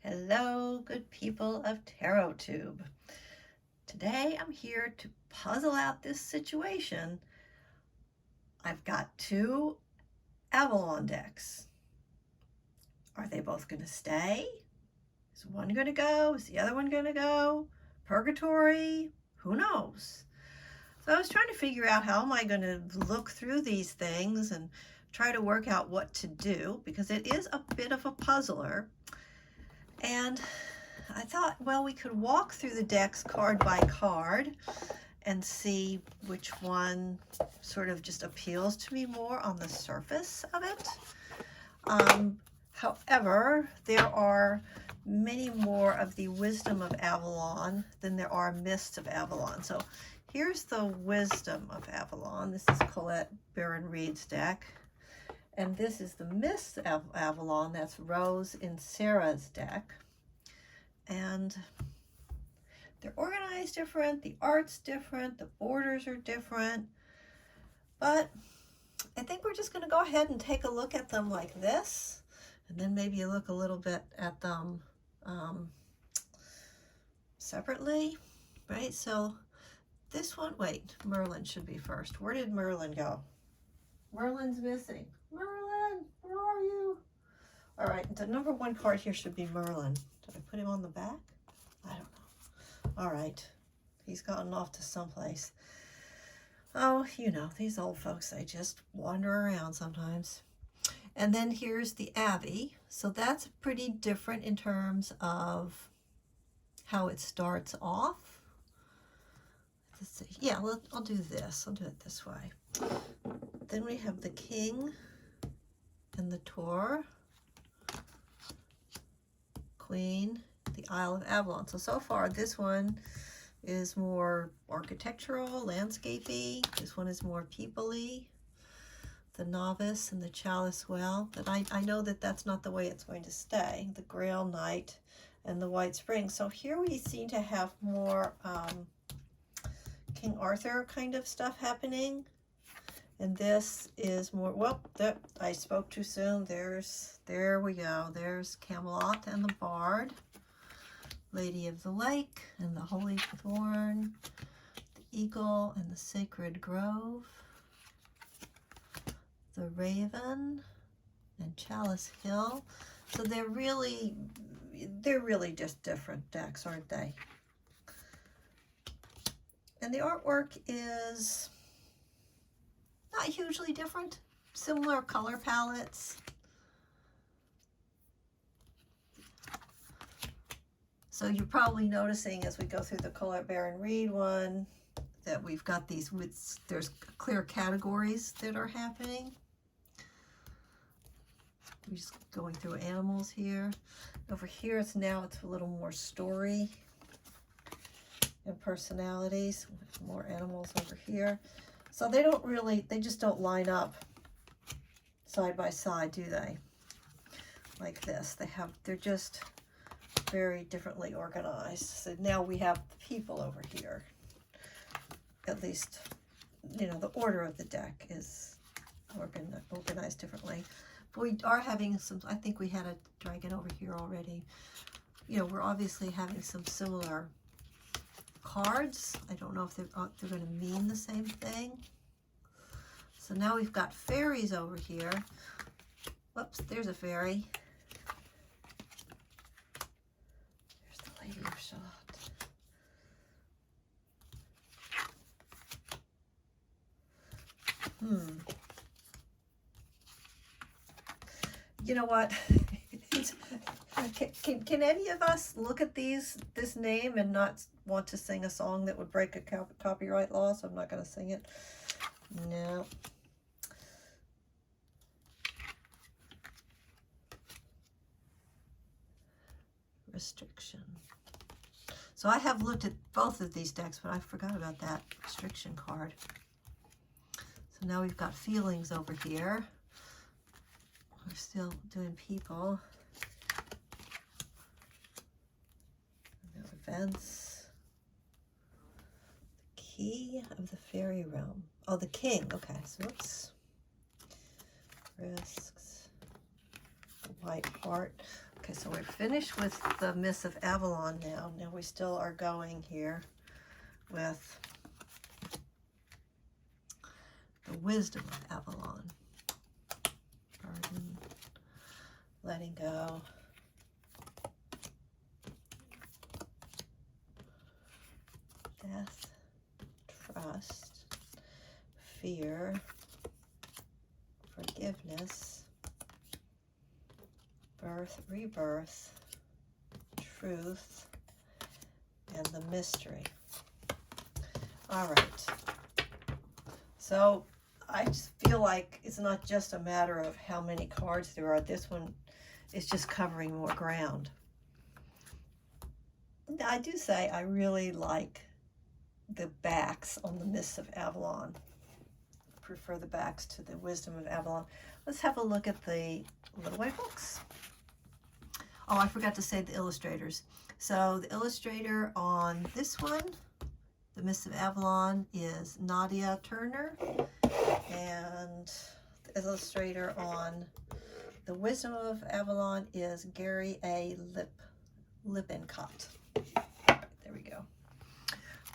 Hello, good people of TarotTube. Today I'm here to puzzle out this situation. I've got two Avalon decks. Are they both going to stay? Is one going to go? Is the other one going to go? Purgatory? Who knows? So I was trying to figure out how am I going to look through these things and try to work out what to do, because it is a bit of a puzzler. And I thought, well, we could walk through the decks card by card and see which one sort of just appeals to me more on the surface of it. However, there are many more of the Wisdom of Avalon than there are Mists of Avalon. So here's the Wisdom of Avalon. This is Colette Baron Reed's deck. And this is the Mists of Avalon. That's Rose in Sarah's deck. And they're organized different. The art's different. The borders are different. But I think we're just going to go ahead and take a look at them like this. And then maybe look a little bit at them separately. Right? So this one, wait, Merlin should be first. Where did Merlin go? Merlin's missing. Merlin, where are you? All right, the number one card here should be Merlin. Did I put him on the back? I don't know. All right, he's gotten off to someplace. Oh, you know, these old folks, they just wander around sometimes. And then here's the Abbey. So that's pretty different in terms of how it starts off. Let's see. Yeah, I'll do this. I'll do it this way. Then we have the King and the Tour, Queen, the Isle of Avalon. So far this one is more architectural, landscapey. This one is more people-y. The Novice and the Chalice Well. But I know that that's not the way it's going to stay. The Grail Knight and the White Spring. So here we seem to have more King Arthur kind of stuff happening. And this is more, well, I spoke too soon. There we go. There's Camelot and the Bard, Lady of the Lake and the Holy Thorn, the Eagle and the Sacred Grove, the Raven and Chalice Hill. So they're really just different decks, aren't they? And the artwork is not hugely different, similar color palettes. So you're probably noticing as we go through the Colette Baron Reed one that we've got these there's clear categories that are happening. We're just going through animals here. Over here it's a little more story and personalities. More animals over here. So they just don't line up side by side, do they? Like this. They're just very differently organized. So now we have the people over here. At least, you know, the order of the deck is organized differently. But we are having some, I think we had a dragon over here already. You know, we're obviously having some similar cards. I don't know if they're going to mean the same thing. So now we've got fairies over here. Whoops, there's a fairy. There's the Lady of Shalott. You know what? Can any of us look at this name and not want to sing a song that would break a copyright law? So I'm not going to sing it. No. Restriction. So I have looked at both of these decks, but I forgot about that restriction card. So now we've got feelings over here. We're still doing people. Events. The Key of the Fairy Realm. Oh, the King. Okay, so whoops. Risks. The White Heart. Okay, so we're finished with the Mists of Avalon now. Now we still are going here with the Wisdom of Avalon. Burden, letting go. Death, trust, fear, forgiveness, birth, rebirth, truth, and the mystery. All right. So I just feel like it's not just a matter of how many cards there are. This one is just covering more ground. I do say I really like the backs on the Mists of Avalon. I prefer the backs to the Wisdom of Avalon. Let's have a look at the Little White Books. Oh, I forgot to say the illustrators. So the illustrator on this one, the Mists of Avalon, is Nadia Turner, and the illustrator on the Wisdom of Avalon is Gary A. Lippincott. There we go.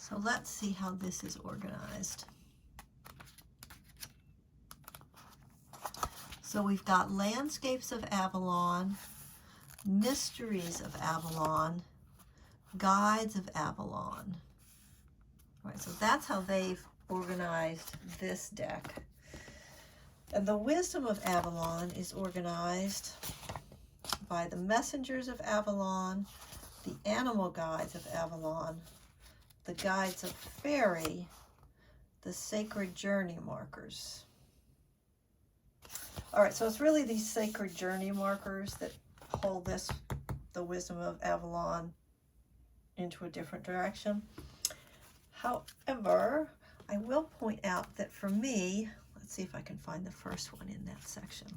So let's see how this is organized. So we've got Landscapes of Avalon, Mysteries of Avalon, Guides of Avalon. All right, so that's how they've organized this deck. And the Wisdom of Avalon is organized by the Messengers of Avalon, the Animal Guides of Avalon, the Guides of Fairy, the Sacred Journey Markers. All right, so it's really these Sacred Journey Markers that hold this, the Wisdom of Avalon, into a different direction. However, I will point out that for me, let's see if I can find the first one in that section.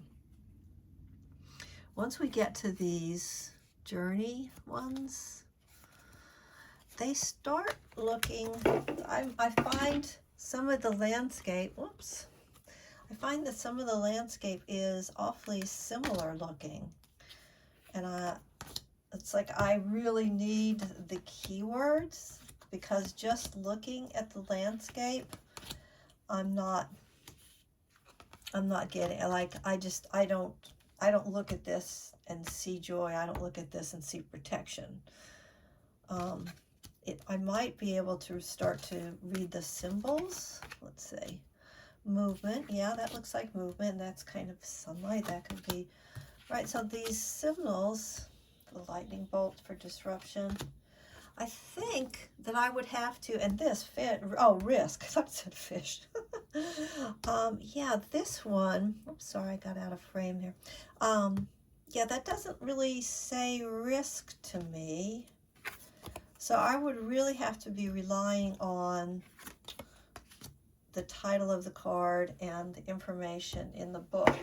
Once we get to these journey ones, they start looking, I find some of the landscape, whoops, I find that some of the landscape is awfully similar looking. And it's like I really need the keywords, because just looking at the landscape, I'm not getting, like, I don't look at this and see joy. I don't look at this and see protection. I might be able to start to read the symbols. Let's see. Movement. Yeah, that looks like movement. That's kind of sunlight. That could be, right. So these symbols, the lightning bolt for disruption, I think that I would have to, and this fit, oh, risk. I said fish. Yeah, this one, oops, sorry, I got out of frame there. Yeah, that doesn't really say risk to me. So I would really have to be relying on the title of the card and the information in the book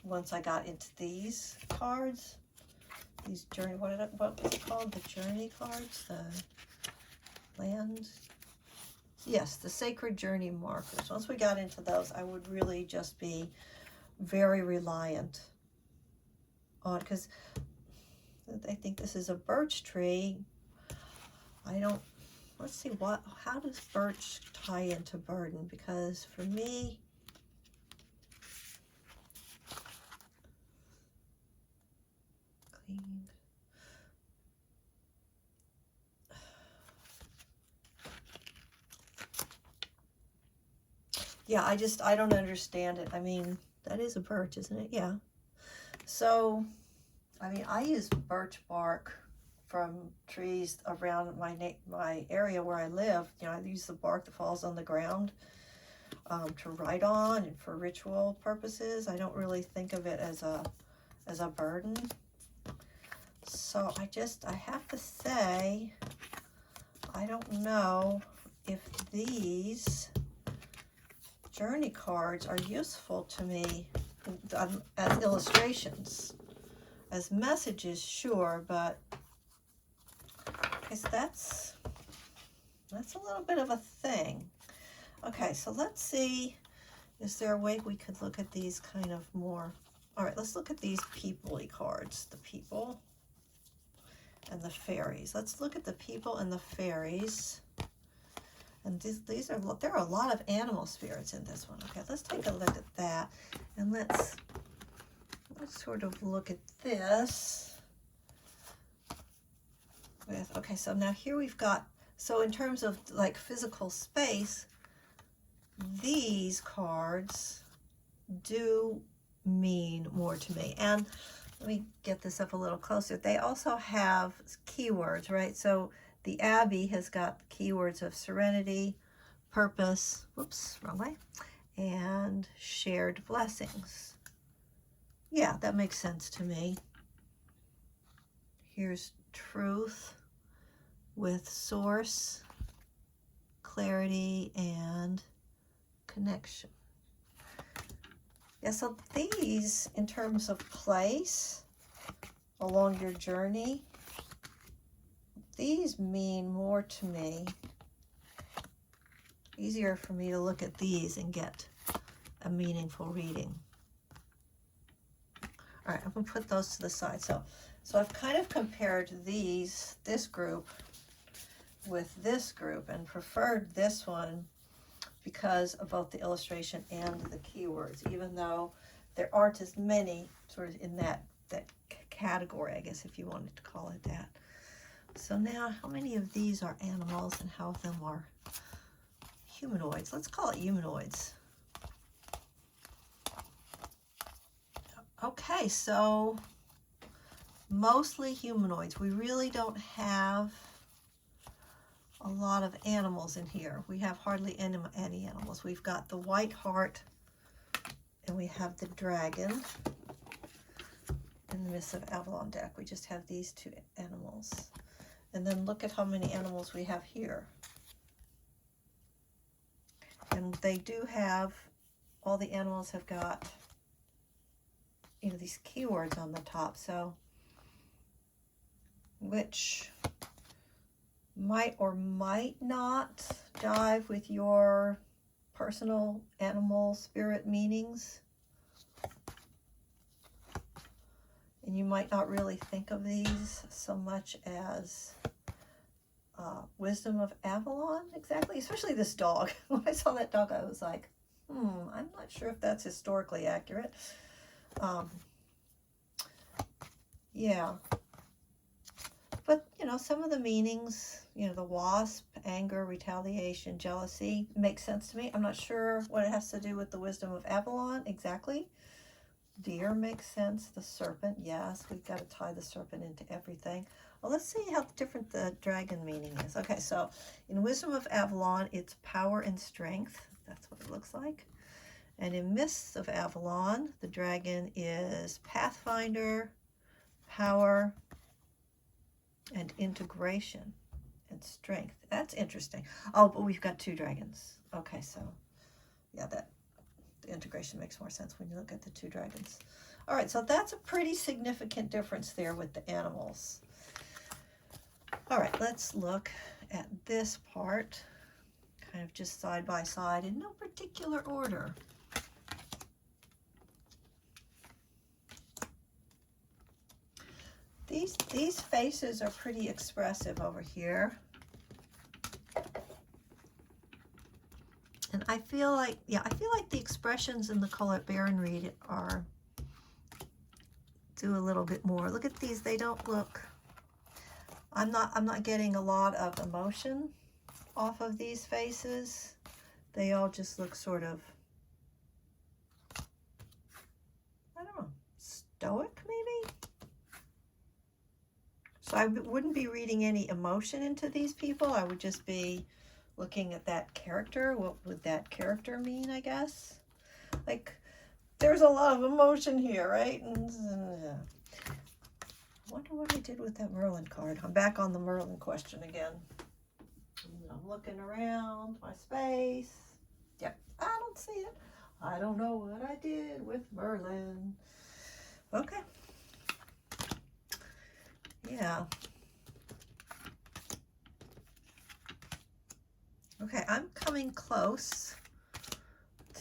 once I got into these cards. These journey, what was it called? The journey cards, the land. Yes, the Sacred Journey Markers. Once we got into those, I would really just be very reliant on, because I think this is a birch tree. Let's see, how does birch tie into burden? Because for me, clean. Yeah, I don't understand it. I mean, that is a birch, isn't it? Yeah. So, I mean, I use birch bark from trees around my area where I live. You know, I use the bark that falls on the ground to write on and for ritual purposes. I don't really think of it as a burden. So I have to say, I don't know if these journey cards are useful to me as illustrations. As messages, sure, but because that's a little bit of a thing. Okay, so let's see, is there a way we could look at these kind of more All right, let's look at these people-y cards. The people and the fairies. Let's look at the people and the fairies. And there are a lot of animal spirits in this one. Okay, let's take a look at that. And let's sort of look at this. Okay, so now here we've got, so in terms of like physical space, these cards do mean more to me. And let me get this up a little closer. They also have keywords, right? So the Abbey has got keywords of serenity, purpose, whoops, wrong way, and shared blessings. Yeah, that makes sense to me. Here's truth with source, clarity, and connection. Yeah, so these, in terms of place along your journey, these mean more to me. Easier for me to look at these and get a meaningful reading. All right, I'm going to put those to the side. So I've kind of compared this group with this group and preferred this one because of both the illustration and the keywords, even though there aren't as many sort of in that category, I guess, if you wanted to call it that. So now, how many of these are animals and how of them are humanoids? Let's call it humanoids. Okay, so mostly humanoids. We really don't have a lot of animals in here. We have hardly any animals. We've got the white hart and we have the dragon in the Mists of Avalon deck. We just have these two animals. And then look at how many animals we have here. And they do have, all the animals have got, you know, these keywords on the top. So, which might or might not jive with your personal animal spirit meanings. And you might not really think of these so much as Wisdom of Avalon, exactly, especially this dog. When I saw that dog, I was like, I'm not sure if that's historically accurate. Yeah. But, you know, some of the meanings, you know, the wasp, anger, retaliation, jealousy, makes sense to me. I'm not sure what it has to do with the Wisdom of Avalon exactly. Deer makes sense. The serpent, yes, we've got to tie the serpent into everything. Well, let's see how different the dragon meaning is. Okay, so in Wisdom of Avalon, it's power and strength. That's what it looks like. And in Mists of Avalon, the dragon is pathfinder, power, and integration and strength. That's interesting. Oh, but we've got two dragons. Okay, so yeah, the integration makes more sense when you look at the two dragons. All right, so that's a pretty significant difference there with the animals. All right, let's look at this part, kind of just side by side in no particular order. These faces are pretty expressive over here. And I feel like, yeah, I feel like the expressions in the Colette Baron read do a little bit more. Look at these, they don't look, I'm not getting a lot of emotion off of these faces. They all just look sort of, I don't know, stoic maybe? So I wouldn't be reading any emotion into these people. I would just be looking at that character. What would that character mean, I guess? Like, there's a lot of emotion here, right? And, I wonder what I did with that Merlin card. I'm back on the Merlin question again. I'm looking around my space. Yep, I don't see it. I don't know what I did with Merlin. Okay. Yeah. Okay, I'm coming close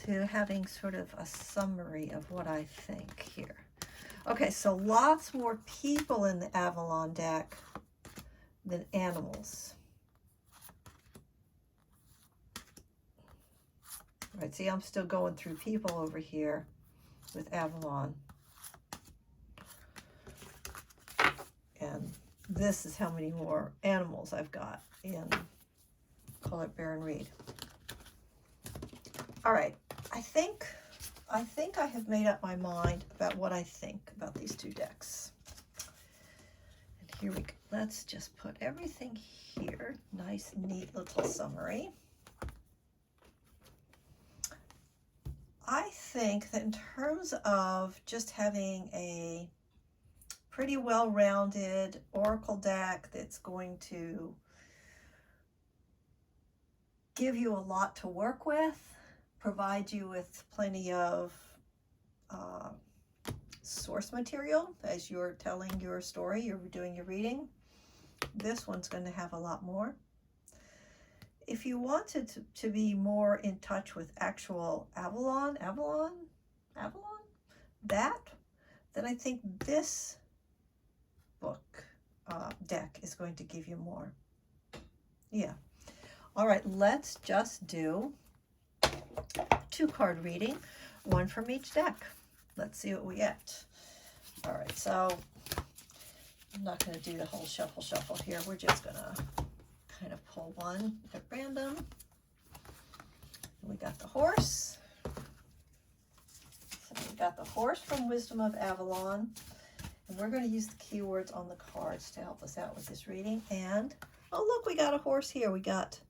to having sort of a summary of what I think here. Okay, so lots more people in the Avalon deck than animals. All right, see, I'm still going through people over here with Avalon. And this is how many more animals I've got in Call It Bear and Read. All right, I think I have made up my mind about what I think about these two decks. And here we go. Let's just put everything here. Nice, neat little summary. I think that in terms of just having a pretty well-rounded oracle deck that's going to give you a lot to work with, provide you with plenty of source material as you're telling your story, you're doing your reading. This one's going to have a lot more. If you wanted to be more in touch with actual Avalon, then I think this book deck is going to give you more. Yeah. All right, let's just do 2-card reading, one from each deck. Let's see what we get. All right, so I'm not going to do the whole shuffle here. We're just going to kind of pull one at random. We got the horse. So we got the horse from Wisdom of Avalon. And we're going to use the keywords on the cards to help us out with this reading. And, oh look, we got a horse here. We got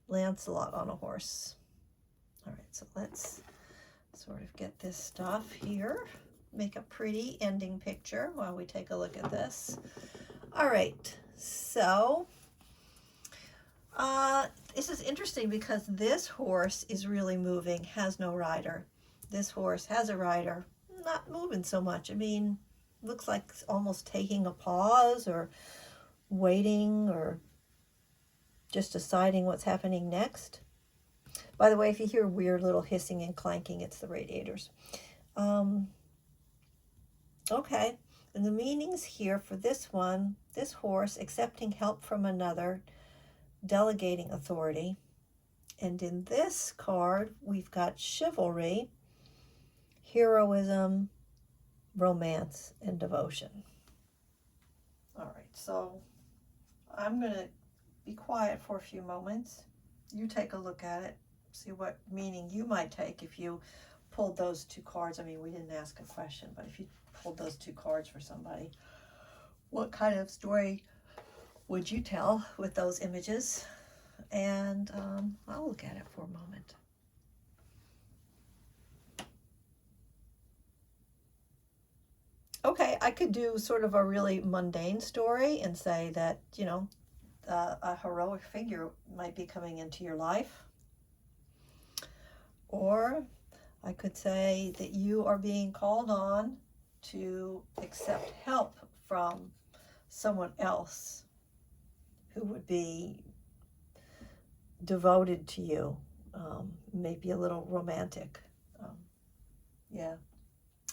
Lancelot on a horse. All right, so let's sort of get this stuff here. Make a pretty ending picture while we take a look at this. All right, so this is interesting because this horse is really moving, has no rider. This horse has a rider, not moving so much. I mean, looks like it's almost taking a pause or waiting or just deciding what's happening next. By the way, if you hear weird little hissing and clanking, it's the radiators. Okay, and the meanings here for this one, this horse, accepting help from another, delegating authority. And in this card, we've got chivalry, heroism, romance, and devotion. All right, so I'm going to be quiet for a few moments. You take a look at it, see what meaning you might take if you pulled those two cards. I mean, we didn't ask a question, but if you pulled those two cards for somebody, what kind of story would you tell with those images? And I'll look at it for a moment. Okay, I could do sort of a really mundane story and say that, you know, a heroic figure might be coming into your life. Or I could say that you are being called on to accept help from someone else who would be devoted to you, maybe a little romantic. Yeah,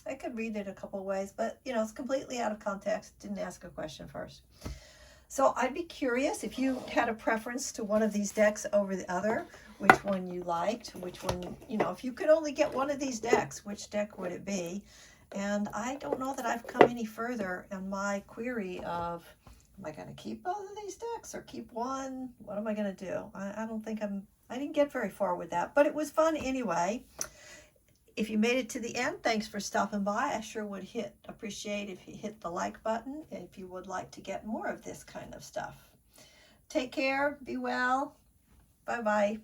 I could read it a couple ways, but you know, it's completely out of context. Didn't ask a question first. So I'd be curious if you had a preference to one of these decks over the other, which one you liked, which one, you know, if you could only get one of these decks, which deck would it be? And I don't know that I've come any further in my query of, am I going to keep both of these decks or keep one? What am I going to do? I don't think I didn't get very far with that, but it was fun anyway. If you made it to the end, thanks for stopping by. I sure would appreciate if you hit the like button if you would like to get more of this kind of stuff. Take care, be well, bye-bye.